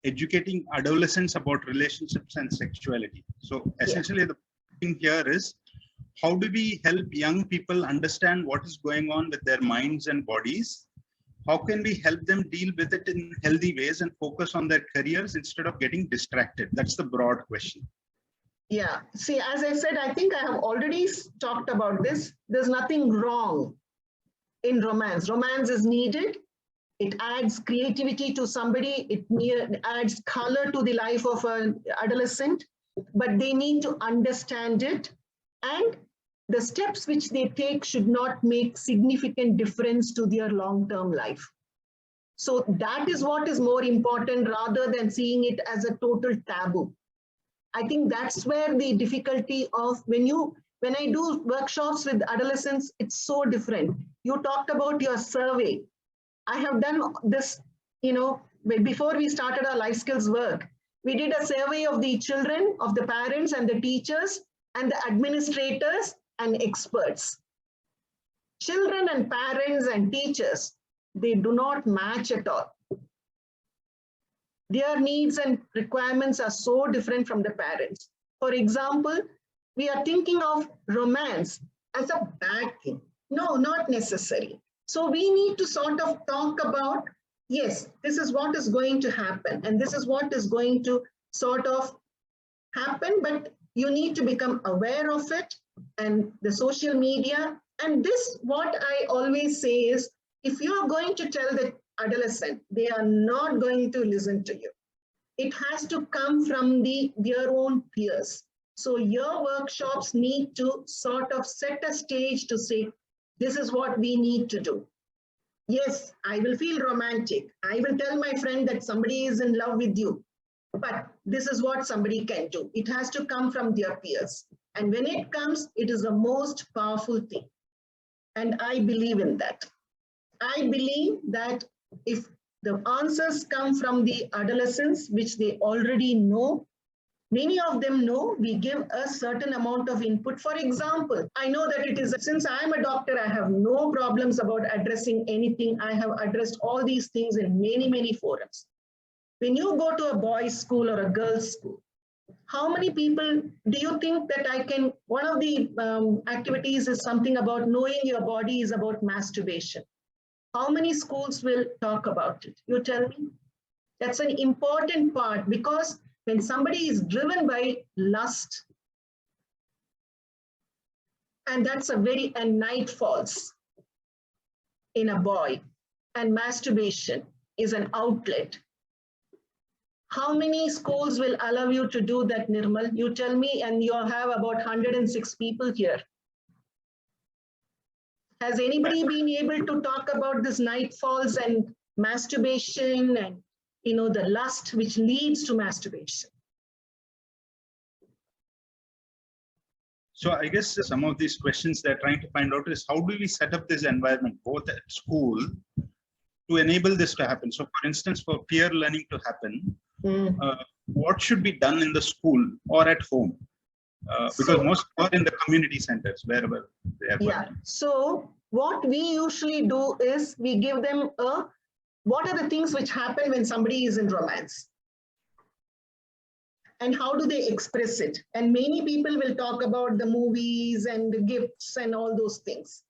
educating adolescents about relationships and sexuality. So essentially the thing here is, how do we help young people understand what is going on with their minds and bodies? How can we help them deal with it in healthy ways and focus on their careers instead of getting distracted? That's the broad question. Yeah, see, as I said, I think I have already talked about this. There's nothing wrong in romance. Romance is needed. It adds creativity to somebody. It adds color to the life of an adolescent, but they need to understand it. And the steps which they take should not make significant difference to their long-term life. So that is what is more important rather than seeing it as a total taboo. I think that's where the difficulty of when I do workshops with adolescents, it's so different. You talked about your survey. I have done this, before we started our life skills work, we did a survey of the children, of the parents and the teachers and the administrators and experts. Children and parents and teachers, they do not match at all. Their needs and requirements are so different from the parents. For example, we are thinking of romance as a bad thing. No, not necessary. So we need to sort of talk about, yes, this is what is going to happen and this is what is going to sort of happen, but you need to become aware of it and the social media. And this, what I always say is, if you are going to tell the adolescent, they are not going to listen to you. It has to come from their own peers. So your workshops need to sort of set a stage to say, this is what we need to do. Yes, I will feel romantic. I will tell my friend that somebody is in love with you, but this is what somebody can do. It has to come from their peers. And when it comes, it is the most powerful thing. And I believe in that. I believe that if the answers come from the adolescents, which they already know, many of them know, we give a certain amount of input. For example, I know that it is, since I'm a doctor, I have no problems about addressing anything. I have addressed all these things in many, many forums. When you go to a boys' school or a girls' school, how many people do you think that I can, one of the activities is something about knowing your body is about masturbation. How many schools will talk about it? You tell me. That's an important part, because when somebody is driven by lust, and that's and night falls in a boy, and masturbation is an outlet. How many schools will allow you to do that, Nirmal? You tell me, and you have about 106 people here. Has anybody been able to talk about this night falls and masturbation and the lust which leads to masturbation? So I guess some of these questions they're trying to find out is, how do we set up this environment, both at school, to enable this to happen? So for instance, for peer learning to happen, what should be done in the school or at home? Because most are in the community centers, wherever they are. Yeah, so what we usually do is we give them what are the things which happen when somebody is in romance? And how do they express it? And many people will talk about the movies and the gifts and all those things.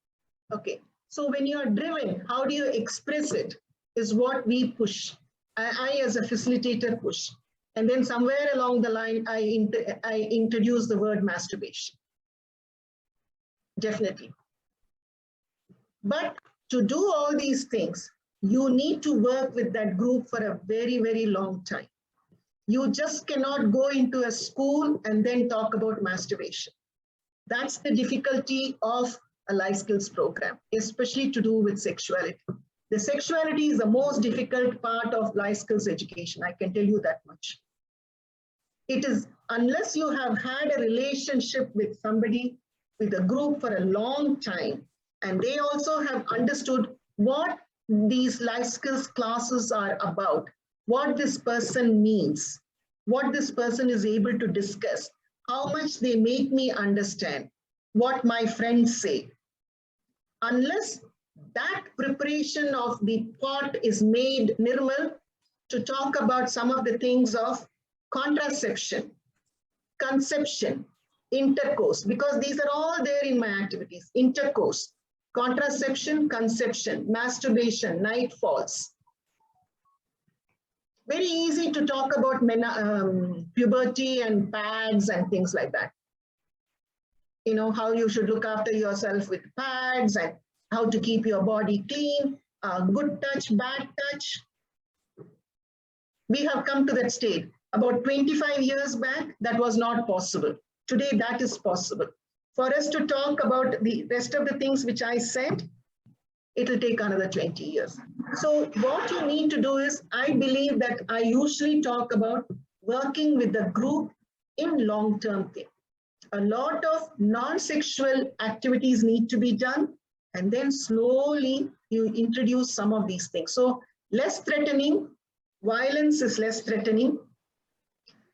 Okay, so when you are driven, how do you express it is what we push. I as a facilitator push. And then somewhere along the line, I introduce the word masturbation. Definitely. But to do all these things, you need to work with that group for a very, very long time. You just cannot go into a school and then talk about masturbation. That's the difficulty of a life skills program, especially to do with sexuality. The sexuality is the most difficult part of life skills education. I can tell you that much. It is, unless you have had a relationship with somebody, with a group for a long time, and they also have understood what these life skills classes are about, what this person means, what this person is able to discuss, how much they make me understand, what my friends say. Unless that preparation of the pot is made, Nirmal, to talk about some of the things of contraception, conception, intercourse, because these are all there in my activities. Intercourse, contraception, conception, masturbation, night falls. Very easy to talk about puberty and pads and things like that. You know, how you should look after yourself with pads and how to keep your body clean, good touch, bad touch. We have come to that state. About 25 years back, that was not possible. Today, that is possible. For us to talk about the rest of the things which I said, it will take another 20 years. So what you need to do is, I believe that I usually talk about working with the group in long-term thing. A lot of non-sexual activities need to be done, and then slowly you introduce some of these things. So less threatening, violence is less threatening,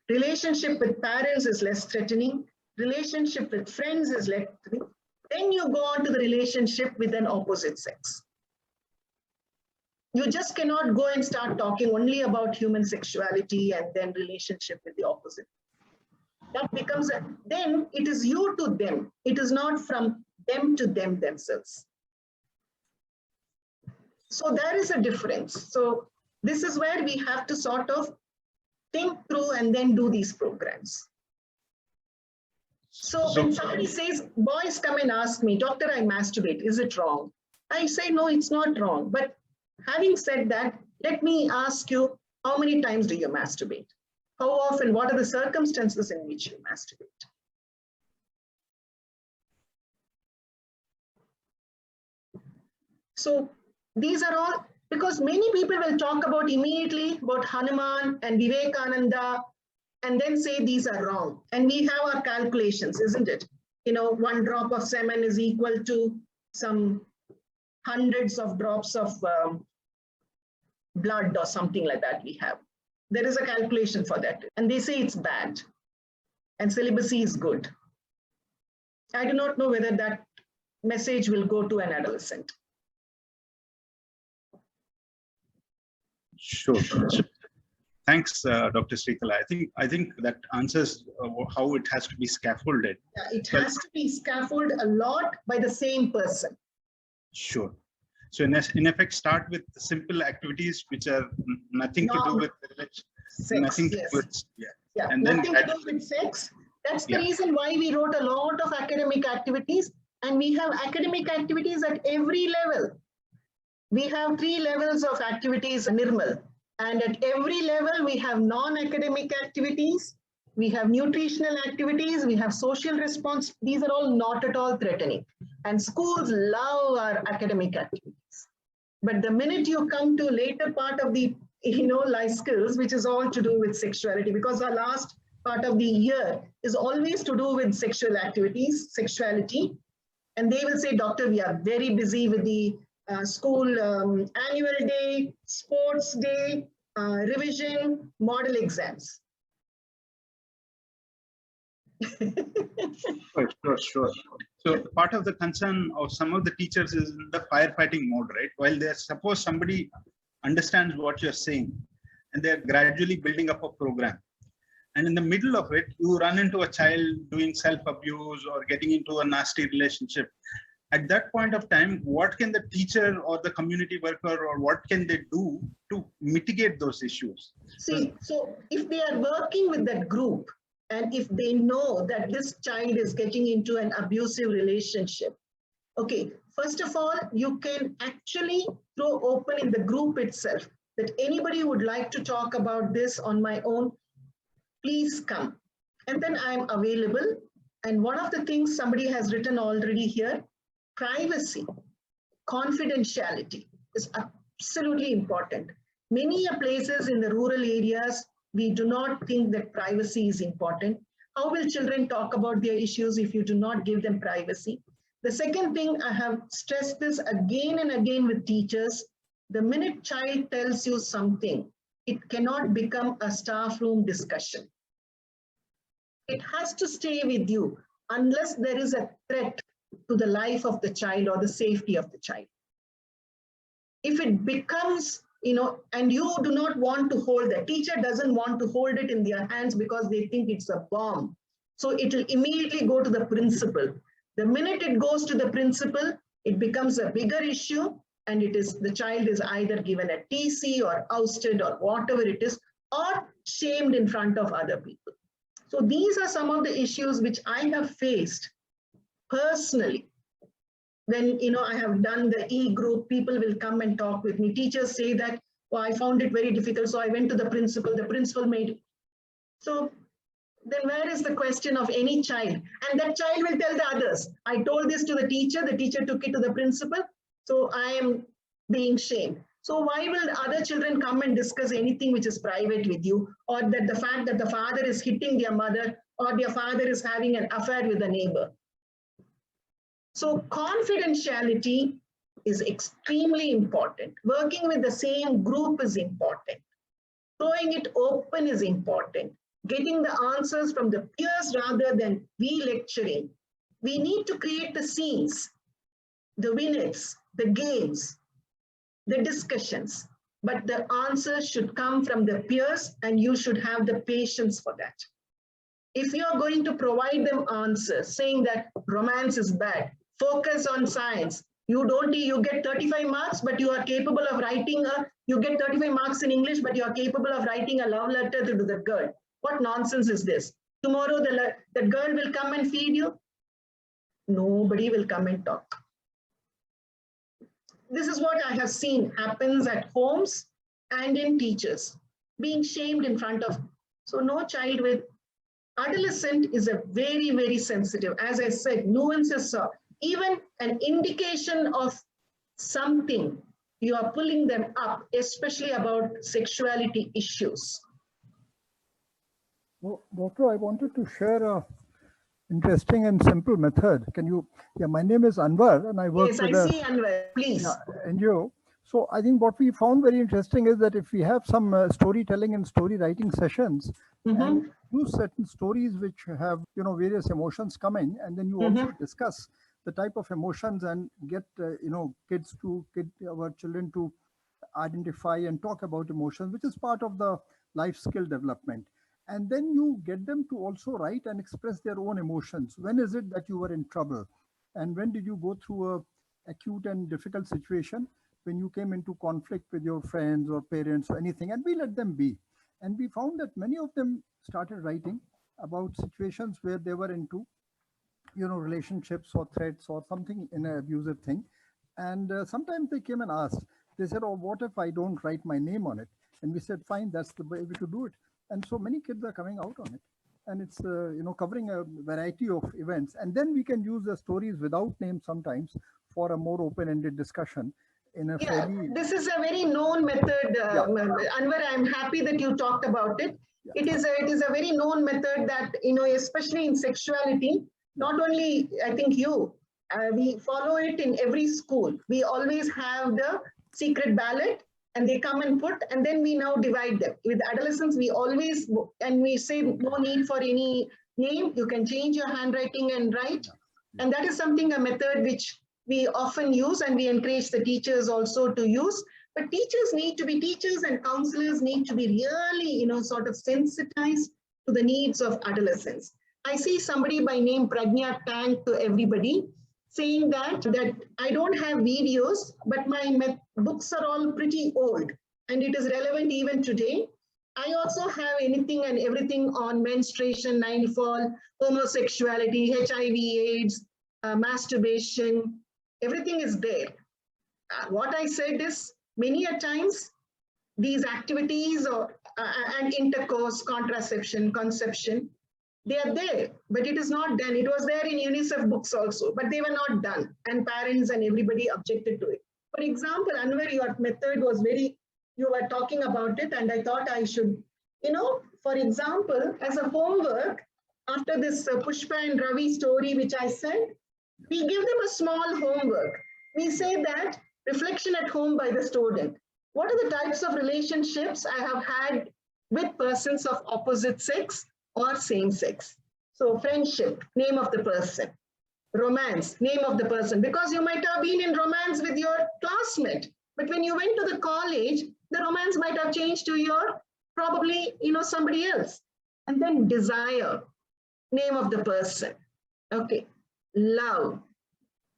relationship with parents is less threatening, relationship with friends is less threatening. Then you go on to the relationship with an opposite sex. You just cannot go and start talking only about human sexuality and then relationship with the opposite. That becomes then it is you to them. It is not from them to them themselves. So there is a difference. So this is where we have to sort of think through and then do these programs. So when somebody says, boys come and ask me, doctor, I masturbate, is it wrong? I say, no, it's not wrong. But having said that, let me ask you, how many times do you masturbate? How often? What are the circumstances in which you masturbate? So these are all, because many people will talk about immediately about Hanuman and Vivekananda and then say these are wrong. And we have our calculations, isn't it? You know, 1 drop of semen is equal to some hundreds of drops of blood or something like that we have. There is a calculation for that. And they say it's bad and celibacy is good. I do not know whether that message will go to an adolescent. Sure. Thanks, Dr. Srikala. I think that answers how it has to be scaffolded. Yeah, it has to be scaffolded a lot by the same person. Sure. So in effect, start with simple activities which are nothing to do with sex, nothing yes. to do with, yeah, and nothing then to do with sex. That's the reason why we wrote a lot of academic activities, and we have academic activities at every level. We have 3 levels of activities, Nirmal, and at every level we have non-academic activities, we have nutritional activities, we have social response. These are all not at all threatening, and schools love our academic activities. But the minute you come to later part of the life skills, which is all to do with sexuality, because our last part of the year is always to do with sexual activities, sexuality, and they will say, doctor, we are very busy with the school annual day, sports day, revision, model exams. Sure. So part of the concern of some of the teachers is in the firefighting mode, right? While they're suppose somebody understands what you're saying and they're gradually building up a program. And in the middle of it, you run into a child doing self-abuse or getting into a nasty relationship. At that point of time, what can the teacher or the community worker or what can they do to mitigate those issues? See, so if they are working with that group and if they know that this child is getting into an abusive relationship, okay, first of all, you can actually throw open in the group itself that anybody would like to talk about this on my own, please come. And then I'm available. And one of the things somebody has written already here, privacy, confidentiality is absolutely important. Many places in the rural areas, we do not think that privacy is important. How will children talk about their issues if you do not give them privacy? The second thing, I have stressed this again and again with teachers, the minute child tells you something, it cannot become a staff room discussion. It has to stay with you unless there is a threat to the life of the child or the safety of the child. If it becomes and you do not want to hold that. Teacher doesn't want to hold it in their hands because they think it's a bomb. So it will immediately go to the principal. The minute it goes to the principal, it becomes a bigger issue, and the child is either given a TC or ousted or whatever it is, or shamed in front of other people. So these are some of the issues which I have faced personally. When I have done the e-group, people will come and talk with me. Teachers say that, well, I found it very difficult, so I went to the principal made it. So then where is the question of any child? And that child will tell the others, I told this to the teacher took it to the principal, so I am being shamed. So why will other children come and discuss anything which is private with you, or that the fact that the father is hitting their mother, or their father is having an affair with a neighbor? So confidentiality is extremely important. Working with the same group is important. Throwing it open is important. Getting the answers from the peers rather than we lecturing. We need to create the scenes, the minutes, the games, the discussions, but the answers should come from the peers, and you should have the patience for that. If you are going to provide them answers saying that romance is bad, focus on science, you get 35 marks, but you are capable of writing you get 35 marks in English, but you are capable of writing a love letter to the girl. What nonsense is this? Tomorrow that girl will come and feed you? Nobody will come and talk. This is what I have seen happens at homes and in teachers, being shamed in front of. So no child with adolescent is a very, very sensitive. As I said, nuances are even an indication of something, you are pulling them up, especially about sexuality issues. Well, Doctor, I wanted to share a interesting and simple method. Can you? Yeah, my name is Anwar, and I work with Anwar, please. NGO. So I think what we found very interesting is that if we have some storytelling and story writing sessions, and use certain stories which have various emotions coming, and then you also discuss the type of emotions and get our children to identify and talk about emotions, which is part of the life skill development. And then you get them to also write and express their own emotions. When is it that you were in trouble? And when did you go through a acute and difficult situation, when you came into conflict with your friends or parents or anything? And we let them be. And we found that many of them started writing about situations where they were into, relationships or threats or something in an abusive thing. And sometimes they came and asked, they said, oh, what if I don't write my name on it? And we said, fine, that's the way we should do it. And so many kids are coming out on it, and it's covering a variety of events. And then we can use the stories without names sometimes for a more open-ended discussion. This is a very known method, Anwar. I'm happy that you talked about it. It is a very known method that especially in sexuality. Not only I think we follow it in every school. We always have the secret ballot. And they come and put, and then we now divide them. With adolescents, we always, and we say no need for any name, you can change your handwriting and write. And that is something, a method which we often use, and we encourage the teachers also to use. But teachers and counselors need to be really, sort of sensitized to the needs of adolescents. I see somebody by name Pragnya Tank to everybody, saying that I don't have videos, but my books are all pretty old, and it is relevant even today. I also have anything and everything on menstruation, nightfall, homosexuality, HIV/AIDS, masturbation, everything is there. What I said is, many a times, these activities and intercourse, contraception, conception, they are there, but it is not done. It was there in UNICEF books also, but they were not done, and parents and everybody objected to it. For example, Anwar, your method was you were talking about it, and I thought I should, for example, as a homework, after this Pushpa and Ravi story, which I said, we give them a small homework. We say that reflection at home by the student. What are the types of relationships I have had with persons of opposite sex or same sex? So friendship, name of the person. Romance, name of the person, because you might have been in romance with your classmate. But when you went to the college, the romance might have changed to your probably, somebody else. And then desire, name of the person. Okay. Love,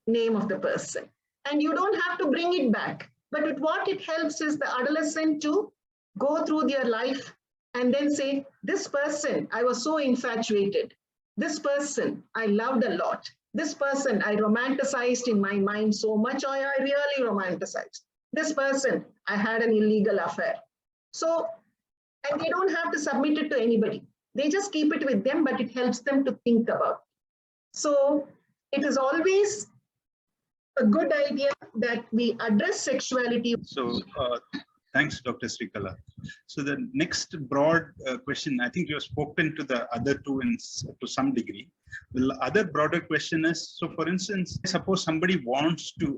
name of the person. And you don't have to bring it back. But what it helps is the adolescent to go through their life and then say, this person, I was so infatuated. This person, I loved a lot. This person, I romanticized in my mind so much, I really romanticized. This person, I had an illegal affair. So, and they don't have to submit it to anybody. They just keep it with them, but it helps them to think about. So it is always a good idea that we address sexuality. So thanks, Dr. Srikala. So the next broad question, I think you have spoken to the other two to some degree. The other broader question is, so for instance, suppose somebody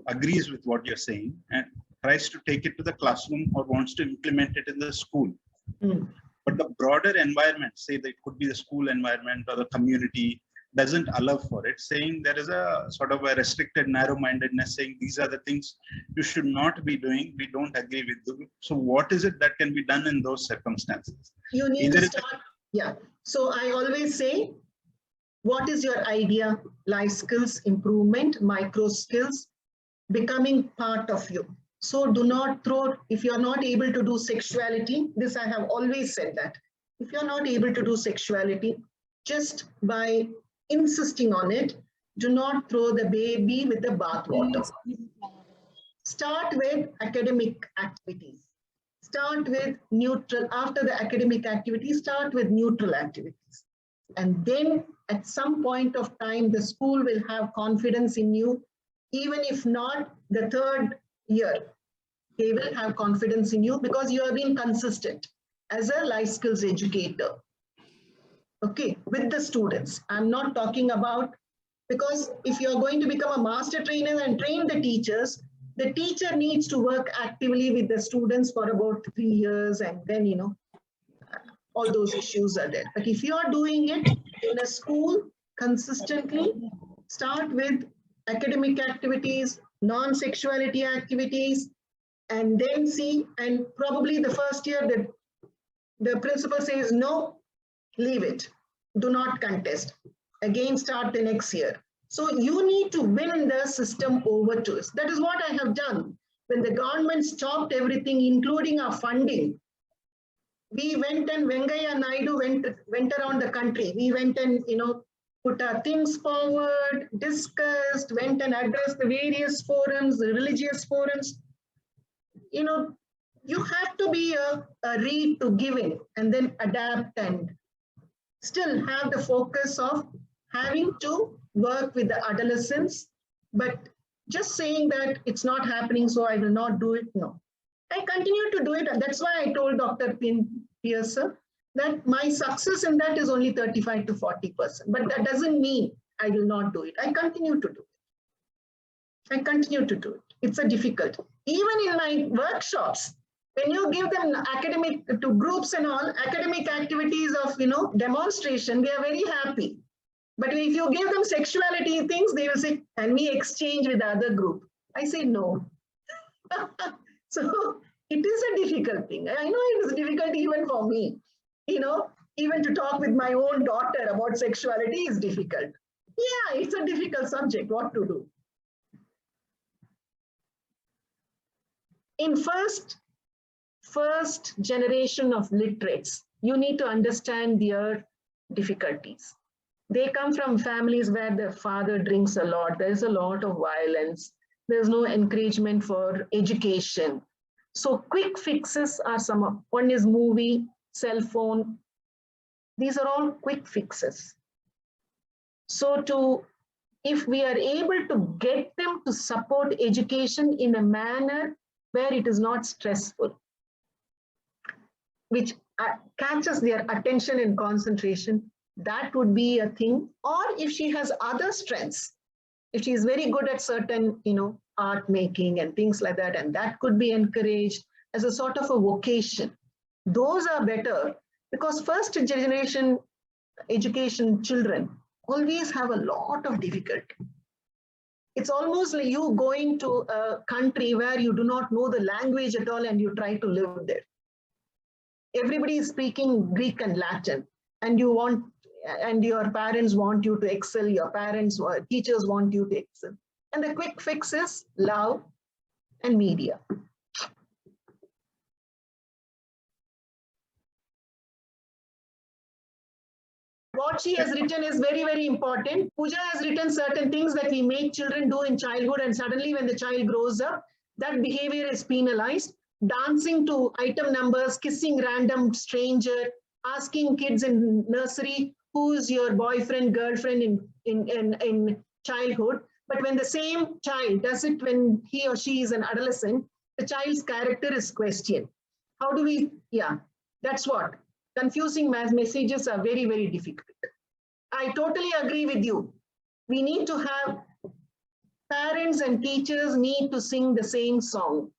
agrees with what you're saying and tries to take it to the classroom or wants to implement it in the school. But the broader environment, say that it could be the school environment or the community, doesn't allow for it, saying there is a sort of a restricted narrow-mindedness, saying these are the things you should not be doing, we don't agree with you. So what is it that can be done in those circumstances? You need to start, yeah. So I always say, what is your idea? Life skills, improvement, micro skills, becoming part of you. So do not throw, if you're not able to do sexuality, this I have always said that, if you're not able to do sexuality, just by insisting on it, do not throw the baby with the bathwater. Start with academic activities. Start with neutral, after the academic activities, start with neutral activities. And then at some point of time, the school will have confidence in you. Even if not the third year, they will have confidence in you because you have been consistent as a life skills educator. Okay, with the students. I'm not talking about, because if you're going to become a master trainer and train the teachers, the teacher needs to work actively with the students for about 3 years, and then, all those issues are there. But if you are doing it in a school consistently, start with academic activities, non-sexuality activities, and then see, and probably the first year the principal says, no, leave it. Do not contest. Again, start the next year. So you need to win the system over to us. That is what I have done. When the government stopped everything, including our funding, we went and Venkaiah Naidu went around the country. We went and, put our things forward, discussed, went and addressed the various forums, the religious forums. You have to be a read to give in and then adapt and still have the focus of having to work with the adolescents, but just saying that it's not happening, so I will not do it. No, I continue to do it. That's why I told Dr. Pierce that my success in that is only 35 to 40%. But that doesn't mean I will not do it. I continue to do it. I continue to do it. It's a difficult. Even in my workshops, when you give them academic to groups and all, academic activities of, demonstration, they are very happy. But if you give them sexuality things, they will say, can we exchange with the other group? I say no. So it is a difficult thing. I know it is difficult even for me. Even to talk with my own daughter about sexuality is difficult. Yeah, it's a difficult subject, what to do. In first generation of literates, you need to understand their difficulties. They come from families where the father drinks a lot. There's a lot of violence. There's no encouragement for education. So quick fixes are one is movie, cell phone. These are all quick fixes. So if we are able to get them to support education in a manner where it is not stressful, which catches their attention and concentration, that would be a thing. Or if she has other strengths, if she is very good at certain, art making and things like that, and that could be encouraged as a sort of a vocation. Those are better because first generation education children always have a lot of difficulty. It's almost like you going to a country where you do not know the language at all and you try to live there. Everybody is speaking Greek and Latin, and you want, and your parents want you to excel, your parents or teachers want you to excel. And the quick fix is love and media. What she has written is very, very important. Pooja has written certain things that we make children do in childhood, and suddenly when the child grows up, that behavior is penalized. Dancing to item numbers, kissing random stranger, asking kids in nursery, who's your boyfriend, girlfriend in childhood. But when the same child does it when he or she is an adolescent, the child's character is questioned. How do we, yeah, that's what. Confusing messages are very, very difficult. I totally agree with you. We need to have, parents and teachers need to sing the same song.